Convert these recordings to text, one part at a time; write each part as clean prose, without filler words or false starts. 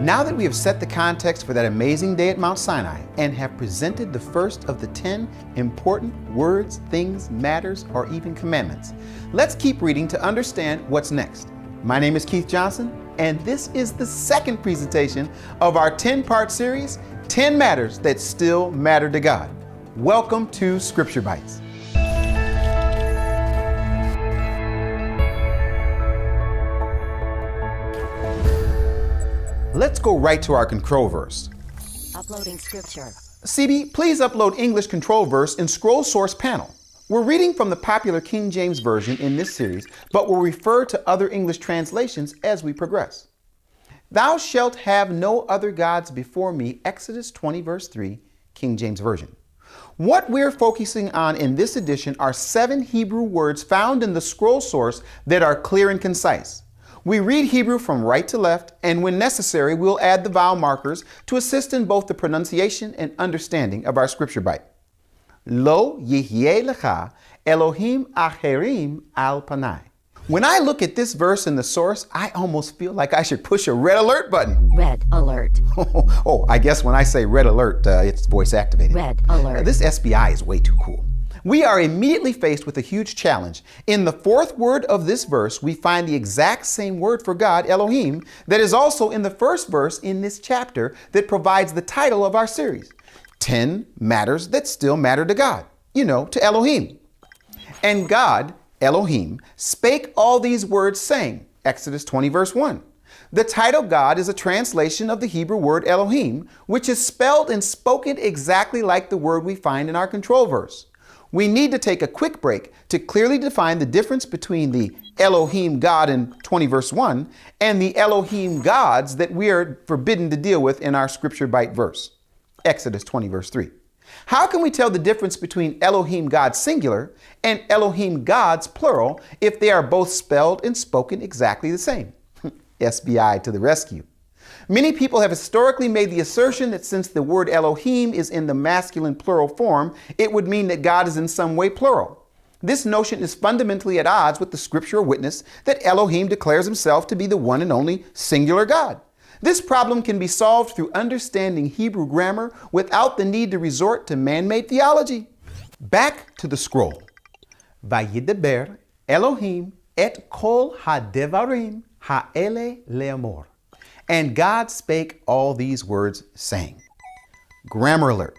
Now that we have set the context for that amazing day at Mount Sinai and have presented the first of the 10 important words, things, matters, or even commandments, let's keep reading to understand what's next. My name is Keith Johnson, and this is the second presentation of our 10-part series, 10 Matters That Still Matter to God. Welcome to Scripture Bites. Let's go right to our control verse. Uploading scripture. CB, please upload English control verse in scroll source panel. We're reading from the popular King James Version in this series, but will refer to other English translations as we progress. Thou shalt have no other gods before me, Exodus 20 verse 3, King James Version. What we're focusing on in this edition are 7 Hebrew words found in the scroll source that are clear and concise. We read Hebrew from right to left, and when necessary, we'll add the vowel markers to assist in both the pronunciation and understanding of our scripture bite. Lo yihyeh lecha Elohim acherim al panai. When I look at this verse in the source, I almost feel like I should push a red alert button. Red alert. Oh, I guess when I say red alert, it's voice activated. Red alert. This SBI is way too cool. We are immediately faced with a huge challenge. In the fourth word of this verse, we find the exact same word for God, Elohim, that is also in the first verse in this chapter that provides the title of our series, 10 Matters That Still Matter to God, to Elohim. And God, Elohim, spake all these words saying, Exodus 20 verse 1. The title God is a translation of the Hebrew word Elohim, which is spelled and spoken exactly like the word we find in our control verse. We need to take a quick break to clearly define the difference between the Elohim God in 20 verse 1 and the Elohim gods that we are forbidden to deal with in our scripture bite verse, Exodus 20 verse 3. How can we tell the difference between Elohim God singular and Elohim gods plural if they are both spelled and spoken exactly the same? SBI to the rescue. Many people have historically made the assertion that since the word Elohim is in the masculine plural form, it would mean that God is in some way plural. This notion is fundamentally at odds with the scriptural witness that Elohim declares himself to be the one and only singular God. This problem can be solved through understanding Hebrew grammar without the need to resort to man-made theology. Back to the scroll. Vayidaber Elohim et kol hadevarim ha'ele le'amor. And God spake all these words, saying. Grammar alert.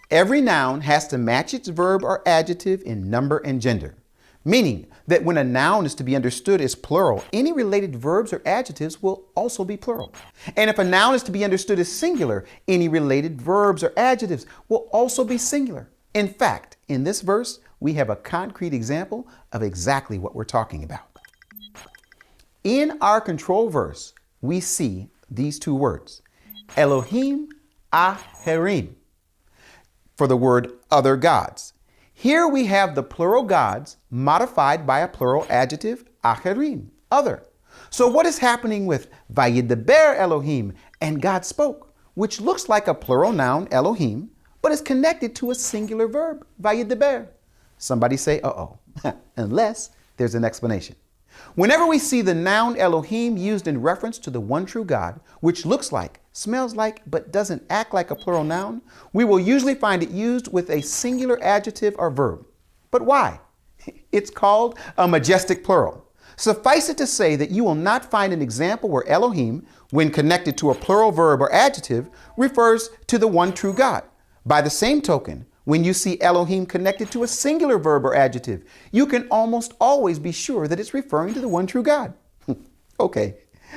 Every noun has to match its verb or adjective in number and gender, meaning that when a noun is to be understood as plural, any related verbs or adjectives will also be plural. And if a noun is to be understood as singular, any related verbs or adjectives will also be singular. In fact, in this verse, we have a concrete example of exactly what we're talking about. In our control verse, we see these two words, Elohim acherim, for the word other gods. Here we have the plural gods modified by a plural adjective, acherim, other. So what is happening with Vayidaber Elohim, and God spoke, which looks like a plural noun, Elohim, but is connected to a singular verb, Vayidaber? Somebody say, uh-oh, unless there's an explanation. Whenever we see the noun Elohim used in reference to the one true God, which looks like, smells like, but doesn't act like a plural noun, we will usually find it used with a singular adjective or verb. But why? It's called a majestic plural. Suffice it to say that you will not find an example where Elohim, when connected to a plural verb or adjective, refers to the one true God. By the same token, when you see Elohim connected to a singular verb or adjective, you can almost always be sure that it's referring to the one true God. Okay,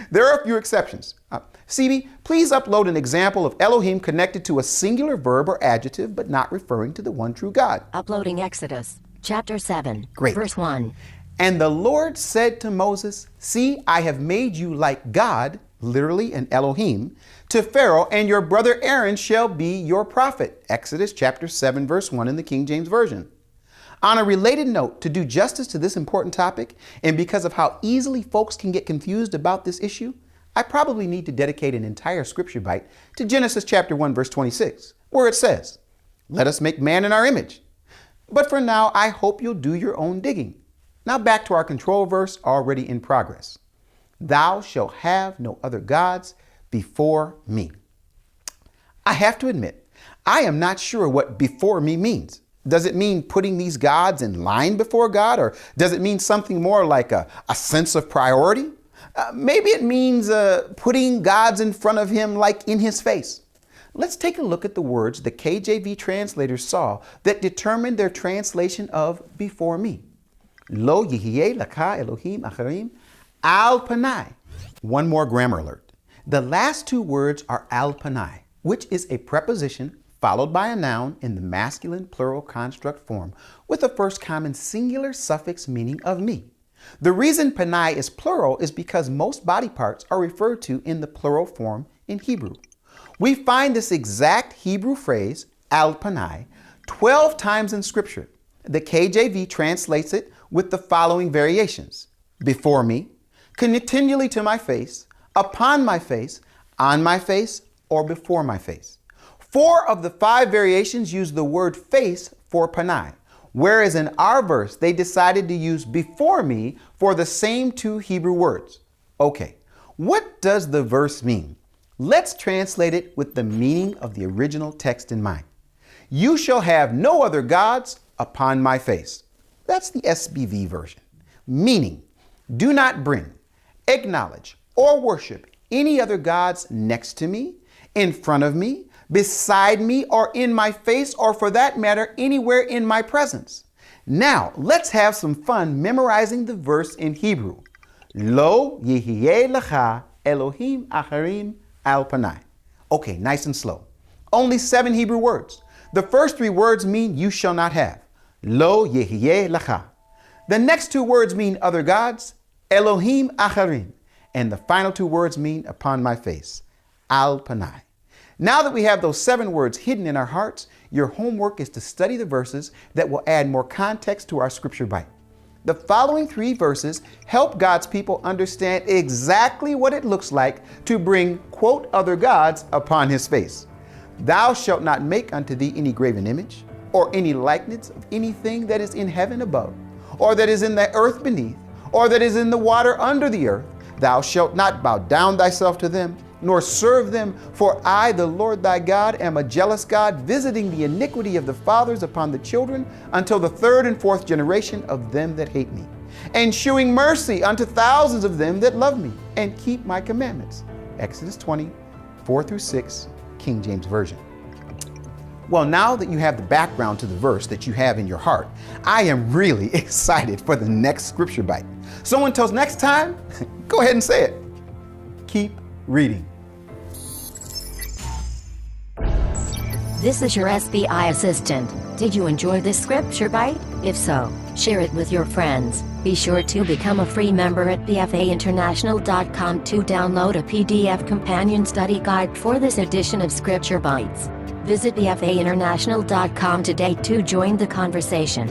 there are a few exceptions. CB, please upload an example of Elohim connected to a singular verb or adjective, but not referring to the one true God. Uploading Exodus, chapter 7, Great. verse 1. And the Lord said to Moses, see, I have made you like God, literally an Elohim, to Pharaoh, and your brother Aaron shall be your prophet. Exodus chapter 7, verse 1 in the King James Version. On a related note, to do justice to this important topic, and because of how easily folks can get confused about this issue, I probably need to dedicate an entire scripture bite to Genesis chapter 1, verse 26, where it says, let us make man in our image. But for now, I hope you'll do your own digging. Now back to our control verse already in progress. Thou shalt have no other gods before me. I have to admit, I am not sure what before me means. Does it mean putting these gods in line before God, or does it mean something more like a sense of priority? Maybe it means putting gods in front of him like in his face. Let's take a look at the words the KJV translators saw that determined their translation of before me. Lo yihye laka Elohim acharim al panai. One more grammar alert. The last two words are al panai, which is a preposition followed by a noun in the masculine plural construct form with a first common singular suffix meaning of me. The reason panai is plural is because most body parts are referred to in the plural form in Hebrew. We find this exact Hebrew phrase, al panai, 12 times in Scripture. The KJV translates it with the following variations: before me, continually to my face, upon my face, on my face, or before my face. 4 of the 5 variations use the word face for panai, whereas in our verse, they decided to use before me for the same 2 Hebrew words. Okay, what does the verse mean? Let's translate it with the meaning of the original text in mind. You shall have no other gods upon my face. That's the SBV version. Meaning, do not bring, acknowledge, or worship any other gods next to me, in front of me, beside me, or in my face, or for that matter, anywhere in my presence. Now, let's have some fun memorizing the verse in Hebrew. Lo yihye lecha Elohim acharim al panai. Okay, nice and slow. Only 7 Hebrew words. The first 3 words mean you shall not have. Lo yihye lecha. The next 2 words mean other gods, Elohim acharim. And the final 2 words mean upon my face, al panai. Now that we have those 7 words hidden in our hearts, your homework is to study the verses that will add more context to our scripture bite. The following 3 verses help God's people understand exactly what it looks like to bring, quote, other gods upon his face. Thou shalt not make unto thee any graven image, or any likeness of anything that is in heaven above, or that is in the earth beneath, or that is in the water under the earth. Thou shalt not bow down thyself to them, nor serve them, for I, the Lord thy God, am a jealous God, visiting the iniquity of the fathers upon the children until the 3rd and 4th generation of them that hate me, and shewing mercy unto thousands of them that love me and keep my commandments. Exodus 20, 4-6, King James Version. Well, now that you have the background to the verse that you have in your heart, I am really excited for the next scripture bite. So until next time, go ahead and say it. Keep reading. This is your SBI assistant. Did you enjoy this scripture bite? If so, share it with your friends. Be sure to become a free member at bfainternational.com to download a PDF companion study guide for this edition of Scripture Bites. Visit bfainternational.com today to join the conversation.